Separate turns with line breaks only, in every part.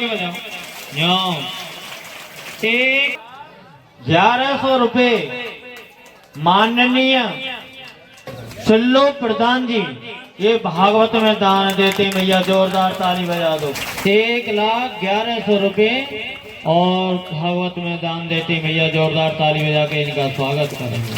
के बजाओ। न्यों ठीक 1100 रुपए माननीय सिल्लो प्रधान जी ये भागवत में दान देते। मैया जोरदार ताली बजा दो। 1,11,00,000 रुपए और भागवत में दान देते। मैया जोरदार ताली बजा के इनका स्वागत करेंगे।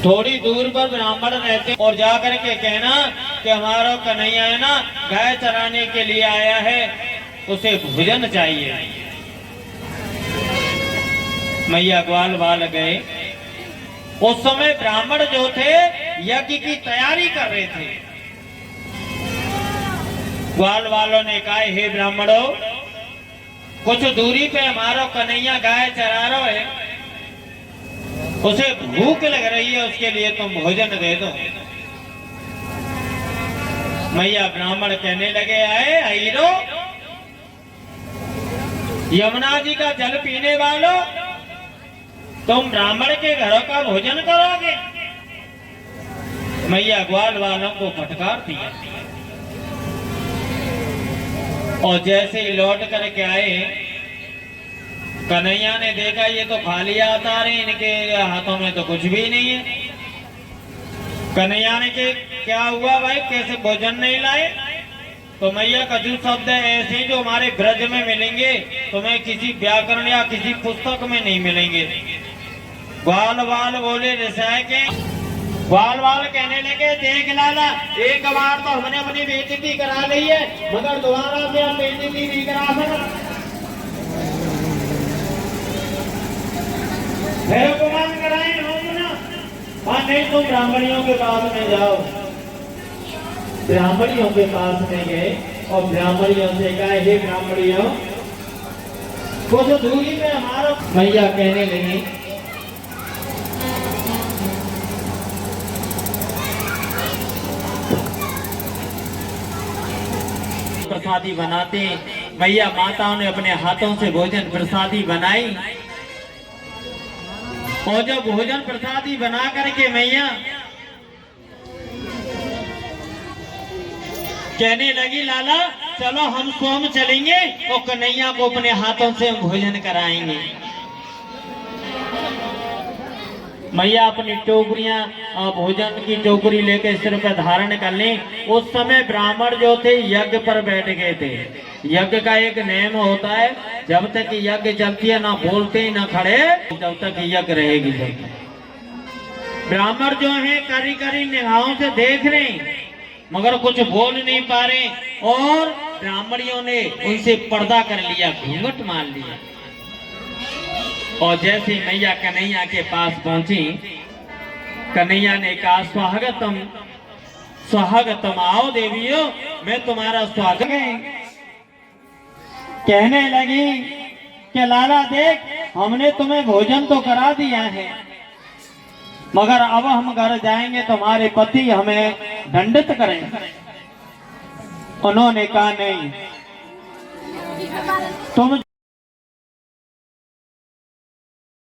थोड़ी दूर पर ब्राह्मण रहते और जाकर के कहना कि हमारा कन्हैया है ना गाय चराने के लिए आया है, उसे भोजन चाहिए। मैया ग्वाल वाल गए। उस समय ब्राह्मण जो थे यज्ञ की तैयारी कर रहे थे। ग्वाल वालों ने कहा, हे ब्राह्मणों, कुछ दूरी पे हमारा कन्हैया गाय चरा रहा है, उसे भूख लग रही है, उसके लिए तुम भोजन दे दो। मैया ब्राह्मण कहने लगे, आए हीरो, यमुना जी का जल पीने वालों, तुम ब्राह्मण के घरों का भोजन करोगे? मैया ग्वाल वालों को फटकार दिया और जैसे ही लौट करके आए, कन्हैया ने देखा ये तो खाली हाथ आ रहे, इनके हाथों में तो कुछ भी नहीं है। कन्हैया ने के क्या हुआ भाई, कैसे भोजन नहीं लाए? तो मैया का जो शब्द है ऐसे जो हमारे ब्रज में मिलेंगे तुम्हें किसी व्याकरण या किसी पुस्तक में नहीं मिलेंगे। ग्वाल वाल बोले रिसाय के। ग्वाल वाल कहने लगे, देख लाला, एक बार तो हमने अपनी बेइज्जती करा ली है, मगर दोबारा से हम बेइज्जती नहीं करा सकते। फिर उपमान कराएं हम ना, और नहीं तुम ब्राह्मणियों के पास में जाओ। ब्राह्मणियों के पास में गए और ब्राह्मणियों से कहा, हे ब्राह्मणियों, कुछ दूरी में हमारा। मैया कहने लगी, प्रसादी बनाते। मैया माताओं ने अपने हाथों से भोजन प्रसादी बनाई और जब भोजन प्रसादी बना करके मैया कहने लगी, लाला चलो हम स्वयं चलेंगे और कन्हैया को अपने हाथों से हम भोजन कराएंगे। मैया अपनी टोकरियां भोजन की टोकरी लेकर सिर पर धारण कर ली। उस समय ब्राह्मण जो थे यज्ञ पर बैठ गए थे। यज्ञ का एक नियम होता है, जब तक यज्ञ चलती है ना बोलते ना खड़े, तब तक यज्ञ रहेगी। ब्राह्मण जो है करी करी निगाहों से देख रहे मगर कुछ बोल नहीं पा रहे और ब्राह्मणियों ने उनसे पर्दा कर लिया, घूंघट मार लिया। और जैसे मैया कन्हैया के पास पहुंची, कन्हैया ने कहा, स्वागतम स्वागतम, आओ देवियों, मैं तुम्हारा स्वागत है। कहने लगी कि लाला देख, हमने तुम्हें भोजन तो करा दिया है, मगर अब हम घर जाएंगे तुम्हारे पति हमें दंडित करेंगे। उन्होंने कहा, नहीं, तुम